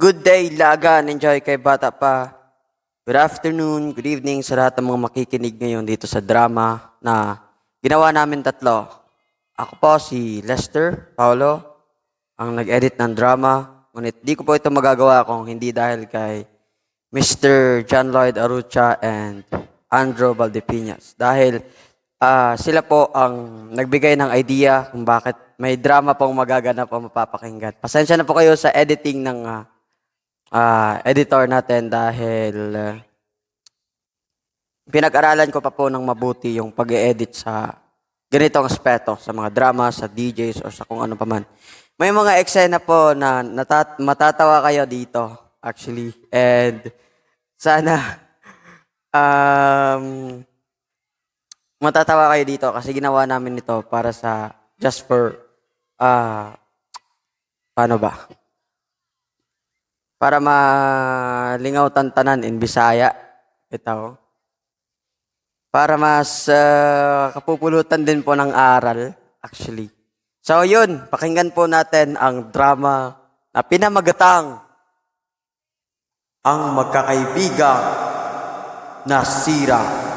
Good day, lagan. Enjoy kay bata pa. Good afternoon, good evening sa lahat ng mga makikinig ngayon dito sa drama na ginawa namin tatlo. Ako po si Lester Paulo, ang nag-edit ng drama. Ngunit di ko po ito magagawa kung hindi dahil kay Mr. John Lloyd Arucha and Andrew Valdepiñas. Dahil sila po ang nagbigay ng idea kung bakit may drama pong magaganap o mapapakinggan. Pasensya na po kayo sa editing ng editor natin dahil pinag-aralan ko pa po ng mabuti yung pag-e-edit sa ganitong aspeto, sa mga drama, sa DJs o sa kung ano pa man. May mga eksena po na matatawa kayo dito actually, and sana matatawa kayo dito kasi ginawa namin ito para sa just for paano ba? Para malingaw tantanan in Bisaya. Ito. Para mas kapupulutan din po ng aral, actually. So yun, pakinggan po natin ang drama na pinamagatang Ang Magkakaibigang Nasira.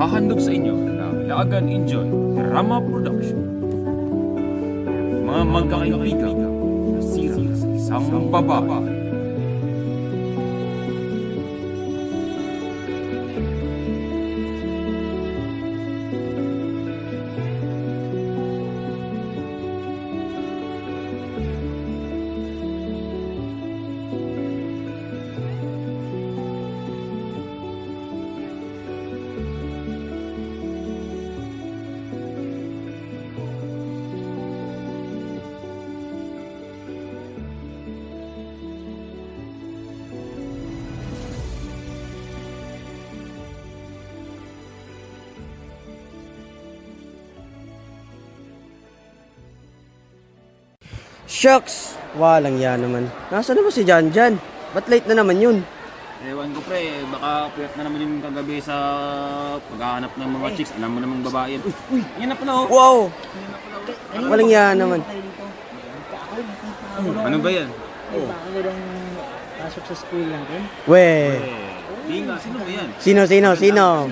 Hahandog sa inyo ng Lagan Enjoy Drama Production. Mga magkakaibigan na sira sa isang babae. Shucks! Walang yan naman. Nasaan naman si Jan Jan? Ba't late na naman yun? Ewan ko pre, baka puyat na naman yung kagabi sa paghahanap ng mga chicks. Alam mo namang babae yan. Uy! Yan na pala oh! Wow! Walang yan naman. Ano ba yan? Oh. Baka walang pasok sa school natin. We! Di nga, sino ba yan? Sino? Jasmine daw.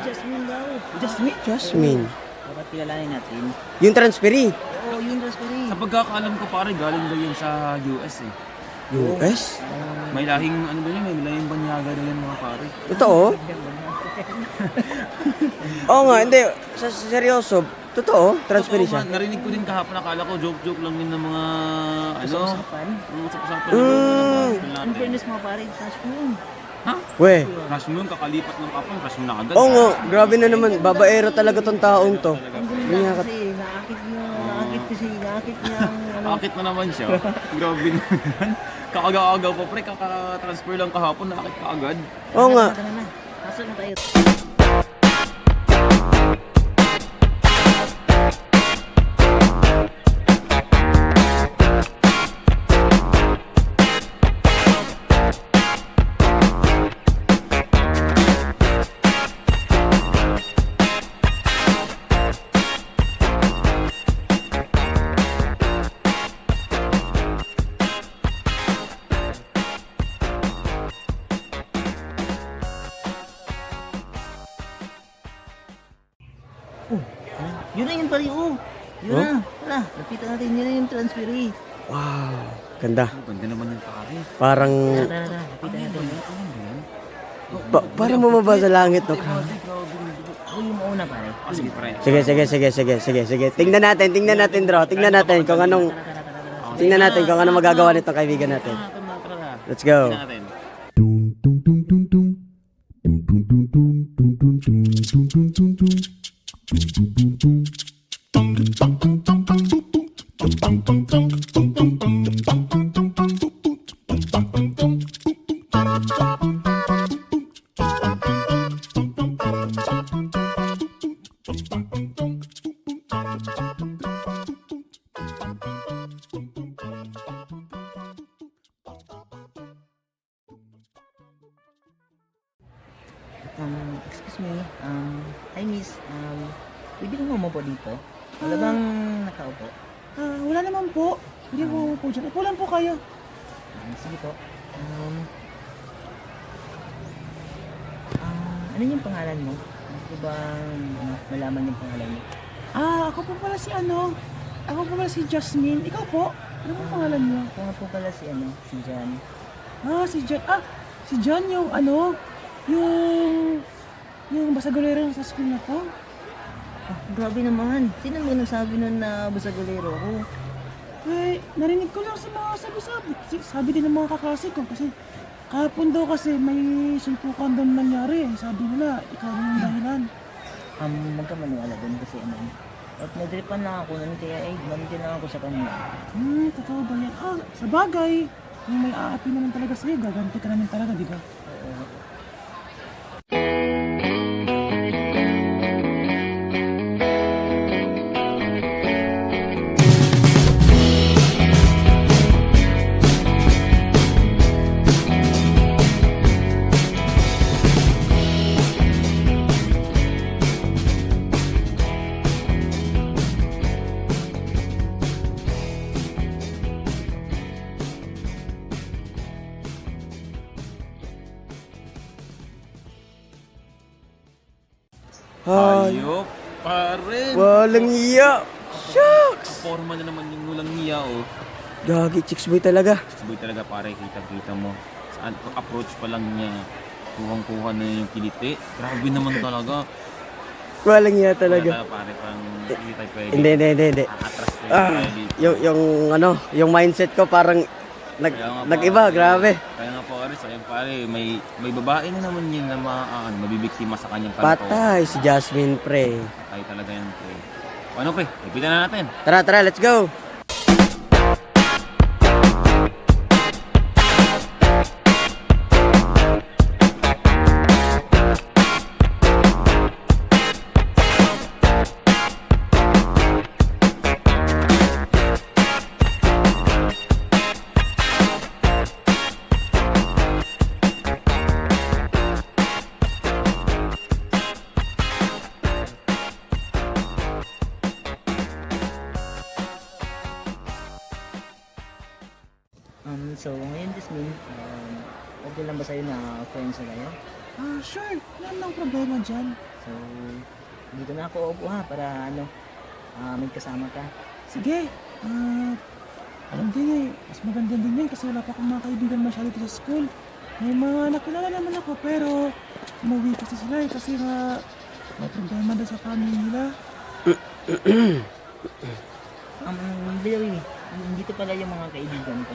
Jasmine? Jasmine. Dapat kilalanin natin. Yung transferee. Oo, yung raspberry. Sa pagkakaalam ko pare, galing daw yun sa US eh. US? May lahing, ano ba yun, may lahing banyaga daw yan mga pare. Totoo? Oo nga, hindi. Seryoso. Totoo? Transferee siya. Totoo nga, narinig ko din kahapon, akala ko joke-joke lang yun ng mga, Usapan. mga usap-usapan In fairness mga pare, touch mo yun. Ha? We. Crush mo yun, kakalipat ng kapon, crush mo na agad. Oo nga, grabe na naman. Babaero talaga tong taong to. Ang gulo na kasi, naakit niya ang ano. Akit na naman siya. Grabe naman yan. Kaaga-aga pa pre, kaka-transfer lang kahapon, nakakit ka agad. Oo nga. Tara na. Kaso na tayo. Yun na yun pare, oh. Yun na. Tara, lapitan natin. Yun na yung transferee. Wow. Ganda. Ganda naman yung pare. Parang, Tara, lapitan natin. parang bumaba sa langit, no? Ako yung mauna pare. Sige pre. Sige. Tingnan natin, bro. Tingnan natin kung anong magagawa nitong kaibigan natin. Let's go. Tingnan natin. me. Hi miss. Pwede kong umupo dito? Wala bang nakaupo? Wala naman po. Hindi po po dyan. Upo lang po kayo. Sige po. Ano yung pangalan mo? Ano bang malaman yung pangalan mo? Ako po pala si ano. Ako po pala si Jasmine. Ikaw po? Ano po pangalan niyo? Ako nga po pala si si Jan. Si John. Si John yung ano. Yung basagulero sa school na to. Grabe naman. Sino mo nagsabi nun na basagulero ako? Ay, narinig ko lang sa mga sabi-sabi. Sabi din ng mga kaklase ko kasi kahapon daw kasi may sulpukan doon nangyari. Sabi nila, ikaw rin yung dahilan. Huwag ka maniwala doon kasi at nadripan lang ako nun kaya gumamit lang ako sa kanila. Totoo ba yan? Sa bagay. Kung may aapi naman talaga sa'yo, gaganti ka naman talaga, di ba? Oo. Ayop, pare. Walang iya. Shucks! Forma na naman yung walang niya, oh. Gagi, chicks boy talaga. Sabi talaga pare, kita mo. Saan approach pa lang niya. Kuhang-kuha na yung kiliti. Grabe naman talaga. Walang iya talaga. Kaya pare, parang hindi tayo pwede. Hindi. Atras tayo dito. Yung mindset ko parang Kaya nga, nag-iba, pare. grabe. Kaya nga po, Aris, ayun pare, may babae na naman yun na mabibiktima sa kanyang kanto. Patay si Jasmine, pre. Patay talaga yan, pre. Ano, pre? Ipitan na natin. Tara, let's go. So ngayon Jasmine, okay lang ba sa'yo na friends na tayo? Sure. Wala nang problema dyan. So, dito na ako upo ha, para may kasama ka. Sige. Alam din eh. Mas maganda din yan kasi wala pa akong mga kaibigan masyado dito sa school. May mga nakilala naman ako pero umuwi kasi sila eh kasi nga may problema daw sa family nila. By the way, dito pala yung mga kaibigan ko.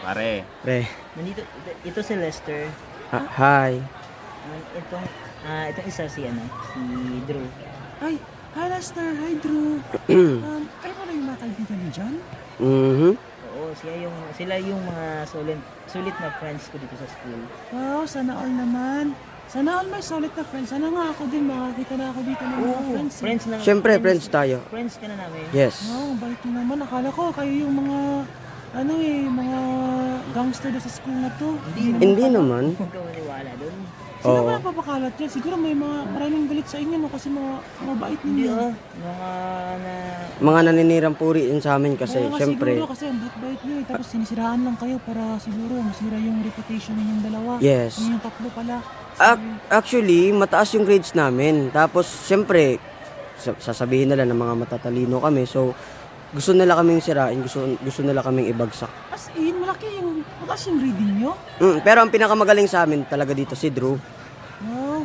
Pare. Pre. Nandito, ito si Lester. Hi. Itong isa si Drew. Ay, hi Lester, hi Drew. Kayo pala yung mga kaibigan ni John? Oo, sila yung mga sulit na friends ko dito sa school. Wow, sana all naman. Sana all may solid na friends. Sana nga ako din makakita na ako dito ng mga friends. Friends na. Siyempre, friends tayo. Friends ka na namin. Yes. Wow, bait nyo naman. Akala ko kayo yung mga mga gangster doon sa school na to. Hindi naman. Huwag ka maniwala doon. Sino Oo. ba napapakalat yan? Siguro may maraming galit sa inyo no kasi mga bait Hindi ninyo. Mga naninirang puri yun sa amin kasi, Oo nga, siyempre. siguro kasi ang bait nyo eh. Tapos sinisiraan lang kayo para siguro masira yung reputation ninyong dalawa. Yes. Yung tatlo pala. Actually, mataas yung grades namin. Tapos, siyempre, sasabihin nila na mga matatalino kami. So, gusto nila kaming sirain, gusto nila kaming ibagsak. As in, mataas yung reading nyo. Pero ang pinakamagaling sa amin talaga dito si Drew. Wow.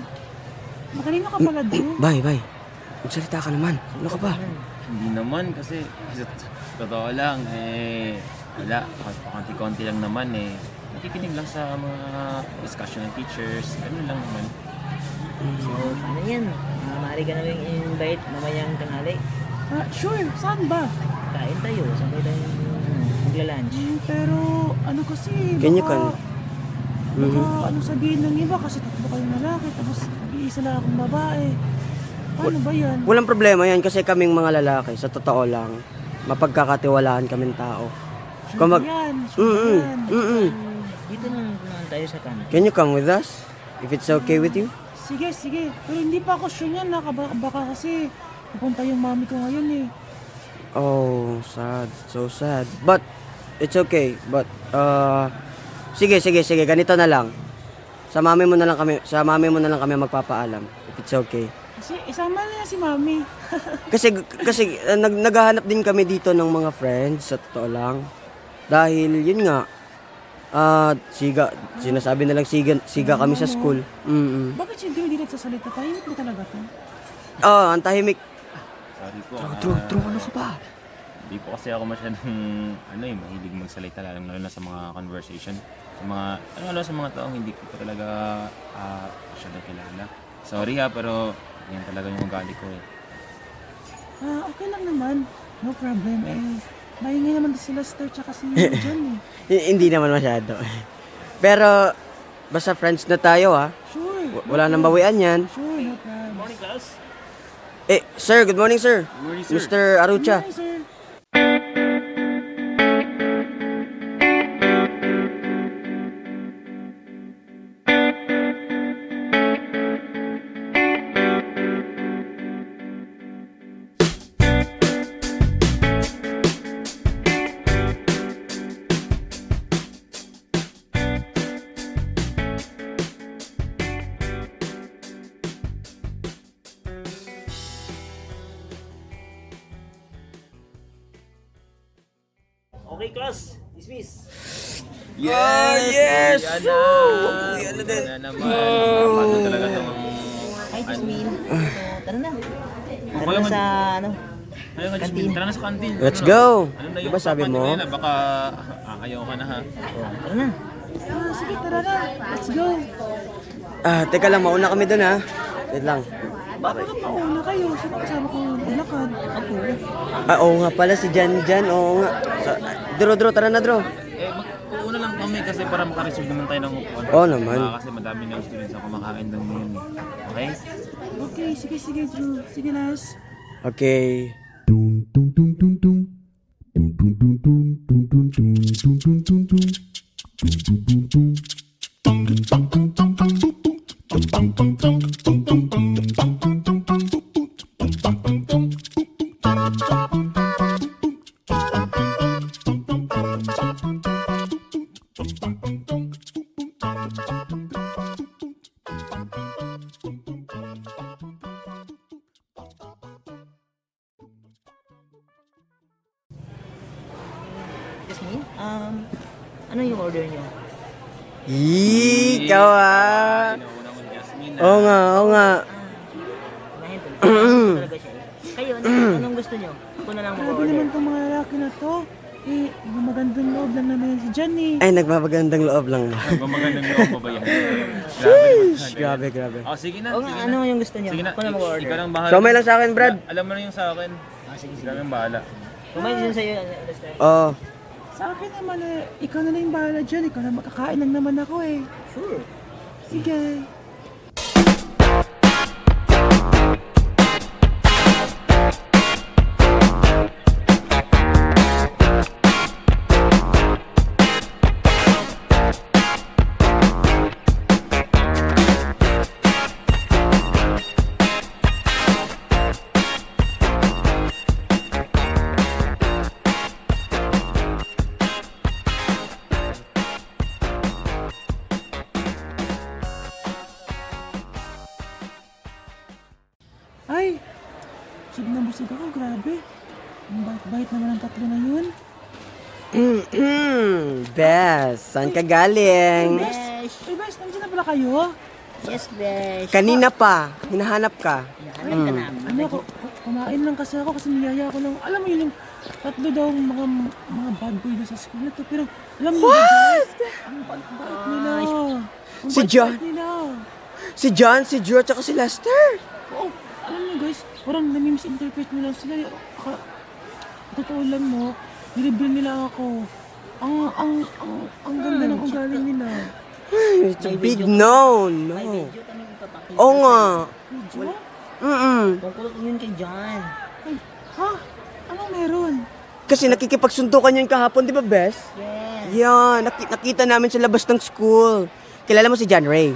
Matalino ka pala, Drew. Bye. Magsalita ka naman. Ano ka ba? Hindi naman kasi totoo lang, wala. Konti-konti lang naman nakikinig lang sa mga discussion ng teachers. Ganun lang naman. So, paano yan? Maaari ka namin invite mamayang tanghali. Sure. Saan ba? Kain tayo. Sabay tayo magla-lunch. Pero ano kasi, Can you baka ano sabihin ng iba kasi tatlo kayong lalaki tapos isa lang akong babae. Paano ba yan? Walang problema yan kasi kaming mga lalaki, sa totoo lang, mapagkakatiwalaan kaming tao. Sure yan. Sure yan. Dito naman tayo sa kanto. Can you come with us? If it's okay with you? Sige. Pero hindi pa ako sure yan, baka kasi pupunta yung mami ko ngayon eh. Oh, sad. So sad. But, it's okay. But, sige. Ganito na lang. Sa mami mo na lang kami magpapaalam. If it's okay. Kasi isama na si mami. Kasi naghahanap din kami dito ng mga friends, sa totoo lang. Dahil, yun nga, sinasabi na lang siga kami sa school. Bakit si Drew hindi nagsasalita? Tahimik ba talaga to? Ang tahimik. Sorry po. True, ano ka ba? Hindi po kasi ako masyadong mahilig magsalita lalo na sa mga conversation. Sa mga sa mga taong hindi ko pa talaga masyadong kilala. Sorry pero yan talaga yung ugali ko eh. Okay lang naman. No problem. Maingay naman si Lester tsaka si John eh. Hindi naman masyado. Pero, basta friends na tayo Sure. Wala nang bawian yan. Sure, no problem. Morning class. Sir, good morning, sir. Good morning, sir. Mr. Arucha. Hi, sir. Okay, class. Dismiss. Yes! Yan na. Yan na naman. Kapag talaga itong... Hi, Jasmine. So, tara na. Tara Okay, na sa, Ayun nga, Jasmine. Tara na sa kantin. Let's go. Ano na yung Diba sabi usapan mo? nila? Baka ayaw ka na ha. tara na. Sige, tara na. Let's go. Teka lang, mauna kami dun Wait lang. Bakit pauna kayo? Sino kasama ko lakad? Ako. Oo nga pala, si Jan, oo nga. Dro, tara na, Dro. Mag-uuna lang kami kasi para makareserve naman tayo ng upuan. Oo naman. Kasi madami ng students na kumakain doon ngayon eh. Okay? Okay, sige, Drew. Sige, Les. Okay. Jasmine, ano yung order niyo? Ikaw Inauna mo si Jasmine Oo nga. Kumain talaga siya. Kayo, anong gusto niyo? Ako na lang Grabe mag-order. naman tong mga lalaki na to. Magandang loob lang naman yan si John eh. Ay, nagmamagandang loob lang. Kung magandang loob mo ba yan? Grabe naman. Grabe. Oh, sige na. O Sige nga, na. ano yung gusto niyo? Sige na. Ako na mag-order. Ikaw lang bahala. So, may lang sa akin, Brad. Alam mo na yung sa akin. Sige. Ikaw lang bahala. Kumain din sa'yo, Lester. Oo. Sa akin naman ikaw na lang yung bahala dyan. Ikaw na makakain lang naman ako eh. Sure. Sige. Ay, busog ako, grabe. Ang bait-bait naman ang tatlo na yun. Bes, saan ka galing? Besh. Uy, Bes, nandiyan na pala kayo? Yes, Besh. Kanina pa, hinahanap ka. Hanap ka na. Ano ako, kumain lang kasi ako kasi niyaya ko lang. Alam mo yun, yung tatlo daw mga bad boy na sa school na to. Pero alam mo, guys, ang bait nila. Ang Si bait John? nila. Si John, si Drew, at si Lester. Oo, alam niyo guys, parang nami-misinterpret nila sila. Totoo lang mo, nilibre nila ako. Ang ganda ng ugali nila. It's a big no. Video kami ipapakita. Oo nga. Video? Tungkol yun kay John. Ay, ha? Anong meron? Kasi nakikipagsuntukan yun kahapon, di ba, Bes? Yes. Yan, nakita namin sa labas ng school. Kilala mo si John Ray?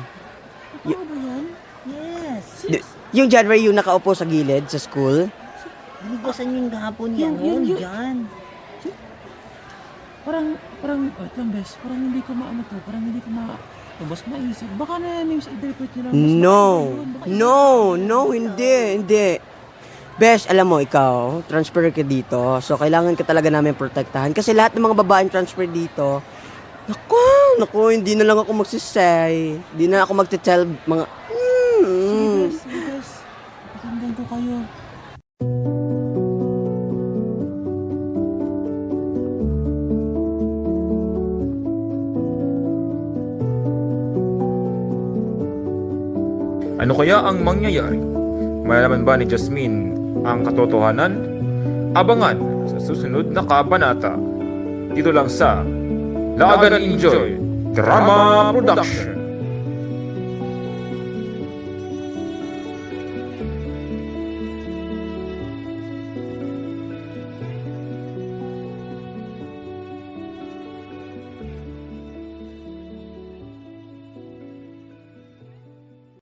Totoo ba yan? Yes. Yung January yung nakaupo sa gilid sa school. Hinigasan yung gahapon yan. Yun, Yun, yun. dyan. Parang, wait lang, bes. Parang hindi ko maano to. Parang hindi ko boss, maisip. Baka na interpret nyo lang. Mas No. maano yun. Baka No, hindi. Besh, alam mo, ikaw, transfer ka dito. So, kailangan ka talaga namin protektahan. Kasi lahat ng mga babaeng transfer dito, naku, hindi na lang ako magsisay. Hindi na ako magte-tell mga, Sige, bes. Pakinggan ko kayo. Ano kaya ang mangyayari? Malalaman ba ni Jasmine ang katotohanan? Abangan sa susunod na kabanata. Dito lang sa Lagan Enjoy Drama Production.